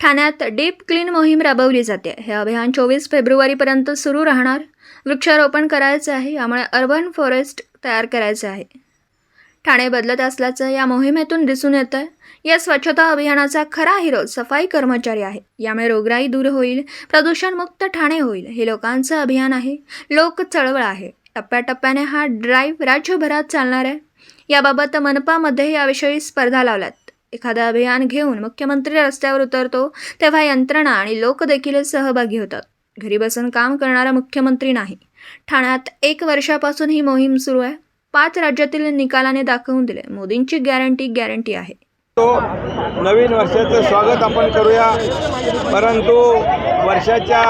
ठाण्यात deep clean मोहीम राबवली जाते। हे अभियान 24 फेब्रुवारीपर्यंत सुरू राहणार। वृक्षारोपण करायचे आहे, यामुळे अर्बन फॉरेस्ट तयार करायचे आहे। ठाणे बदलत असल्याचं या मोहिमेतून दिसून येतं। या स्वच्छता अभियानाचा खरा हिरो सफाई कर्मचारी आहे। यामुळे रोगराई दूर होईल, प्रदूषणमुक्त ठाणे होईल। हे लोकांचं अभियान आहे, लोक चळवळ आहे। टप्प्याटप्प्याने हा ड्राईव्ह राज्यभरात चालणार आहे। याबाबत मनपामध्ये याविषयी स्पर्धा लावल्यात। एखादं अभियान घेऊन मुख्यमंत्री रस्त्यावर उतरतो तेव्हा यंत्रणा आणि लोक देखील सहभागी होतात। घरी बसून काम करणारा मुख्यमंत्री नाही। ठाण्यात 1 वर्षापासून ही मोहीम सुरू आहे। 5 राज्यातील निकालाने दाखवून दिले, मोदींची गॅरंटी आहे। तो नवीन वर्षाचं स्वागत आपण करूया, परंतु वर्षाच्या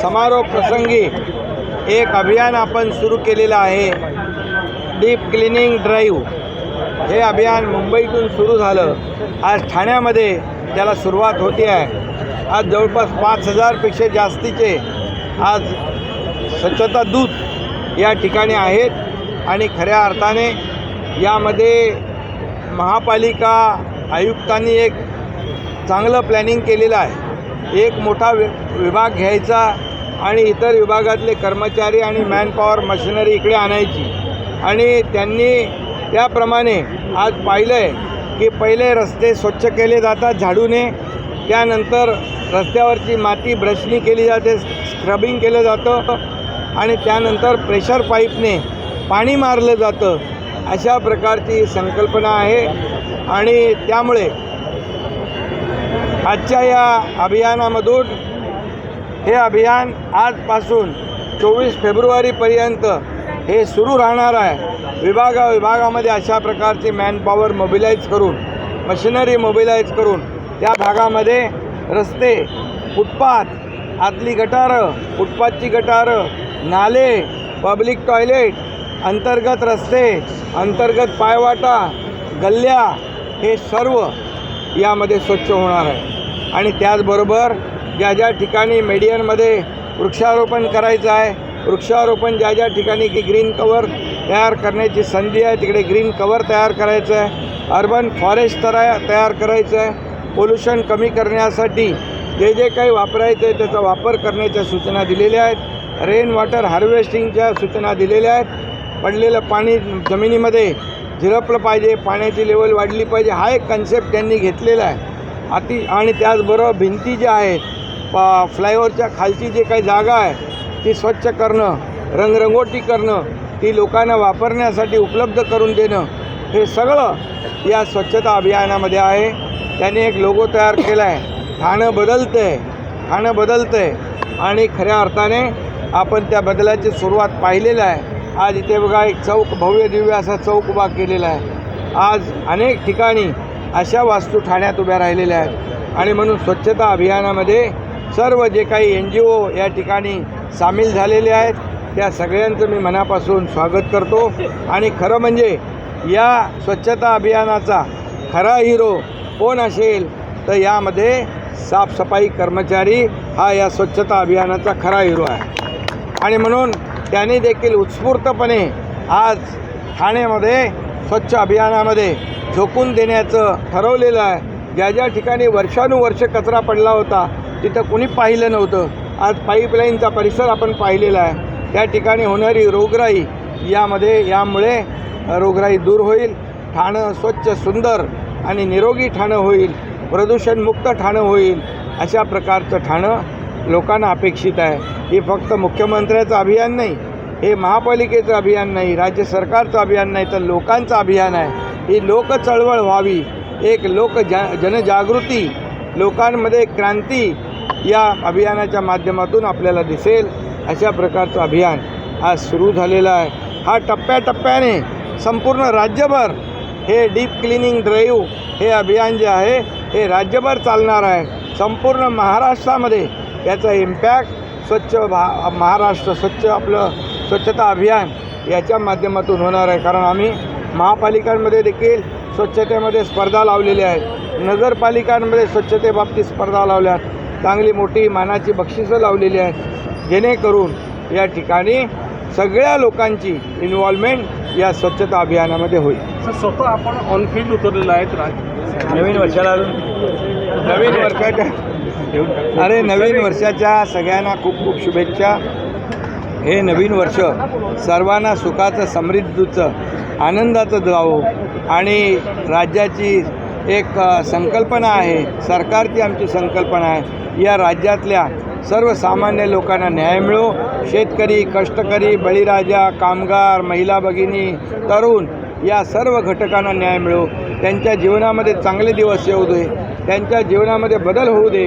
समारोप प्रसंगी एक अभियान आपण सुरू केलेलं आहे, डीप क्लिनिंग ड्राईव्ह। हे अभियान मुंबईतून सुरू झालं, आज ठाण्यामध्ये त्याला सुरुवात होते आहे। आज जवळपास 5000पेक्षा जास्तीचे आज स्वच्छता दूत या ठिकाणी आहेत आणि खऱ्या अर्थाने यामध्ये महापालिका आयुक्तांनी एक चांगलं प्लॅनिंग केलेलं आहे। एक मोठा विभाग घ्यायचा आणि इतर विभागातले कर्मचारी आणि मॅनपॉवर मशिनरी इकडे आणायची आणि त्यांनी त्याप्रमाणे आज पाहिलं आहे की पहिले रस्ते स्वच्छ केले जातात झाडूने, त्यानंतर रस्त्यावरची माती ब्रशनी केली जाते, स्क्रबिंग केलं जातं आणि त्यानंतर प्रेशर पाईपने पाणी मारलं जातं। अशा प्रकारची संकल्पना आहे आणि त्यामुळे आजच्या या अभियानामधून हे अभियान आजपासून 24 फेब्रुवारीपर्यंत हे सुरू राहणार आहे। विभागामध्ये अशा प्रकारचे मॅनपॉवर मोबिलाईज करून, मशिनरी मोबिलाईज करून त्या भागामध्ये रस्ते, फुटपाथ, आतली गटारं, फुटपाथची गटारं, नाले, पब्लिक टॉयलेट, अंतर्गत रस्ते, अंतर्गत पायवाटा, गल्ल्या हे सर्व यामध्ये स्वच्छ होणार आहे। आणि त्याचबरोबर ज्या ठिकाणी मेडियनमध्ये वृक्षारोपण करायचं आहे, वृक्षारोपण ज्या ठिकाणी की ग्रीन कवर तयार करण्याची संधी आहे तिकडे ग्रीन कवर तयार करायचं आहे, अर्बन फॉरेस्ट तयार करायचं आहे। पोल्युशन कमी करण्यासाठी जे काही वापरायचं आहे त्याचा वापर करण्याच्या सूचना दिलेल्या आहेत। रेन वॉटर हार्वेस्टिंगच्या सूचना दिलेल्या आहेत। पडलेलं पाणी जमिनीमध्ये झिरपलं पाहिजे, पाण्याची लेवल वाढली पाहिजे, हा एक कन्सेप्ट त्यांनी घेतलेला आहे। आणि त्याचबरोबर भिंती ज्या आहेत, फ्लायओव्हरच्या खालची जे काही जागा आहे ती स्वच्छ करणं, रंगरंगोटी करणं, ती लोकांना वापरण्यासाठी उपलब्ध करून देणं, हे सगळं या स्वच्छता अभियानामध्ये आहे। त्यांनी एक लोगो तयार केला आहे, ठाणं बदलतं आहे आणि खऱ्या अर्थाने आपण त्या बदलाची सुरुवात पाहिलेलं आहे। आज इथे बघा एक चौक, भव्य दिव्य असा चौक उभा केलेला आहे। आज अनेक ठिकाणी अशा वास्तू ठाण्यात उभ्या राहिलेल्या आहेत आणि म्हणून स्वच्छता अभियानामध्ये सर्व जे काही NGO या ठिकाणी सामील झालेले आहेत त्या सगळ्यांचं मी मनापासून स्वागत करतो। आणि खरं म्हणजे या स्वच्छता अभियानाचा खरा हिरो कोण असेल तर यामध्ये साफसफाई कर्मचारी हा या स्वच्छता अभियानाचा खरा हिरो आहे। आणि म्हणून त्यांनी देखील उत्स्फूर्तपणे आज ठाण्यामध्ये स्वच्छ अभियानामध्ये झोकून देण्याचं ठरवलेलं आहे। ज्या ठिकाणी वर्षानुवर्ष कचरा पडला होता तिथं कोणी पाहिलं नव्हतं, आज पाईपलाईनचा परिसर आपण पाहिलेला आहे। त्या ठिकाणी होणारी रोगराई यामुळे रोगराई दूर होईल, ठाणं स्वच्छ, सुंदर आणि निरोगी ठाणं होईल, प्रदूषणमुक्त ठाणं होईल। अशा प्रकारचं ठाणं लोकांना अपेक्षित आहे। हे फक्त मुख्यमंत्र्याचं अभियान नाही, हे महापालिकेचं अभियान नाही, राज्य सरकारचं अभियान नाही, तर लोकांचं अभियान आहे। ही लोक चळवळ व्हावी, एक जनजागृती, लोकांमध्ये क्रांती या अभियानाच्या माध्यमातून आपल्याला दिसेल। अशा प्रकारचं अभियान आज सुरू झालेलं आहे। हा टप्प्याटप्प्याने संपूर्ण राज्यभर हे डीप क्लिनिंग ड्राईव्ह हे अभियान जे आहे हे राज्यभर चालणार आहे। संपूर्ण महाराष्ट्रामध्ये याचा इम्पॅक्ट स्वच्छ महाराष्ट्र, स्वच्छता अभियान याच्या माध्यमातून होणार आहे। कारण आम्ही महापालिकांमध्ये देखील स्वच्छतेमध्ये स्पर्धा लावलेल्या आहेत, नगरपालिकांमध्ये स्वच्छतेबाबतीत स्पर्धा लावल्या आहेत, चांगली मोठी मानाची बक्षिसं लावलेली आहेत, जेणेकरून या ठिकाणी सगळ्या लोकांची इन्व्हॉल्वमेंट या स्वच्छता अभियानामध्ये होईल। स्वतः आपण ऑन फील्ड उतरलेला आहे। नवीन वर्षाला नवीन वर्षाच्या नवीन वर्षाच्या सगळ्यांना खूप खूप शुभेच्छा. हे नवीन वर्ष सर्वांना सुखाचं, समृद्धीचं, आनंदाचं जावो आणि राज्याची एक संकल्पना आहे, सरकारची आमची संकल्पना आहे, या राज्यातल्या सर्वसामान्य लोकांना न्याय मिळो. शेतकरी, कष्टकरी, बळीराजा, कामगार, महिला भगिनी, तरुण या सर्व घटकांना न्याय मिळो. त्यांच्या जीवनामध्ये चांगले दिवस येऊ दे, त्यांच्या जीवनामध्ये बदल होऊ दे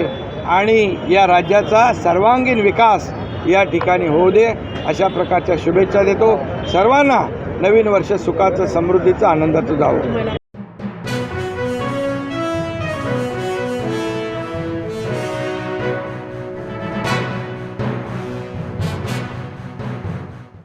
आणि या राज्याचा सर्वांगीण विकास या ठिकाणी होऊ दे, अशा प्रकारच्या शुभेच्छा देतो. सर्वांना नवीन वर्ष सुखाचं, समृद्धीचं, आनंदाचं जावो.